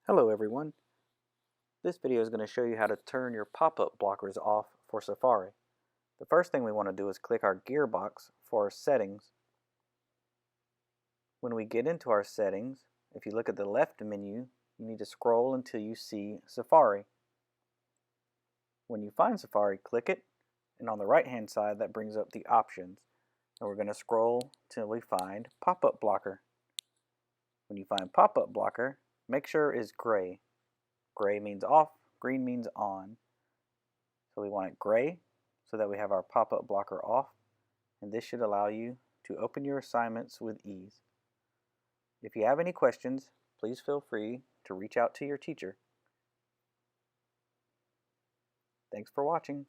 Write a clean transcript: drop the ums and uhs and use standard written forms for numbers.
Hello everyone. This video is going to show you how to turn your pop-up blockers off for Safari. The first thing we want to do is click our gearbox for our settings. When we get into our settings, if you look at the left menu, you need to scroll until you see Safari. When you find Safari, click it, and on the right hand side that brings up the options. And we're going to scroll till we find pop-up blocker. When you find pop-up blocker, make sure it is gray. Gray means off, green means on. So we want it gray so that we have our pop-up blocker off, and this should allow you to open your assignments with ease. If you have any questions, please feel free to reach out to your teacher. Thanks for watching.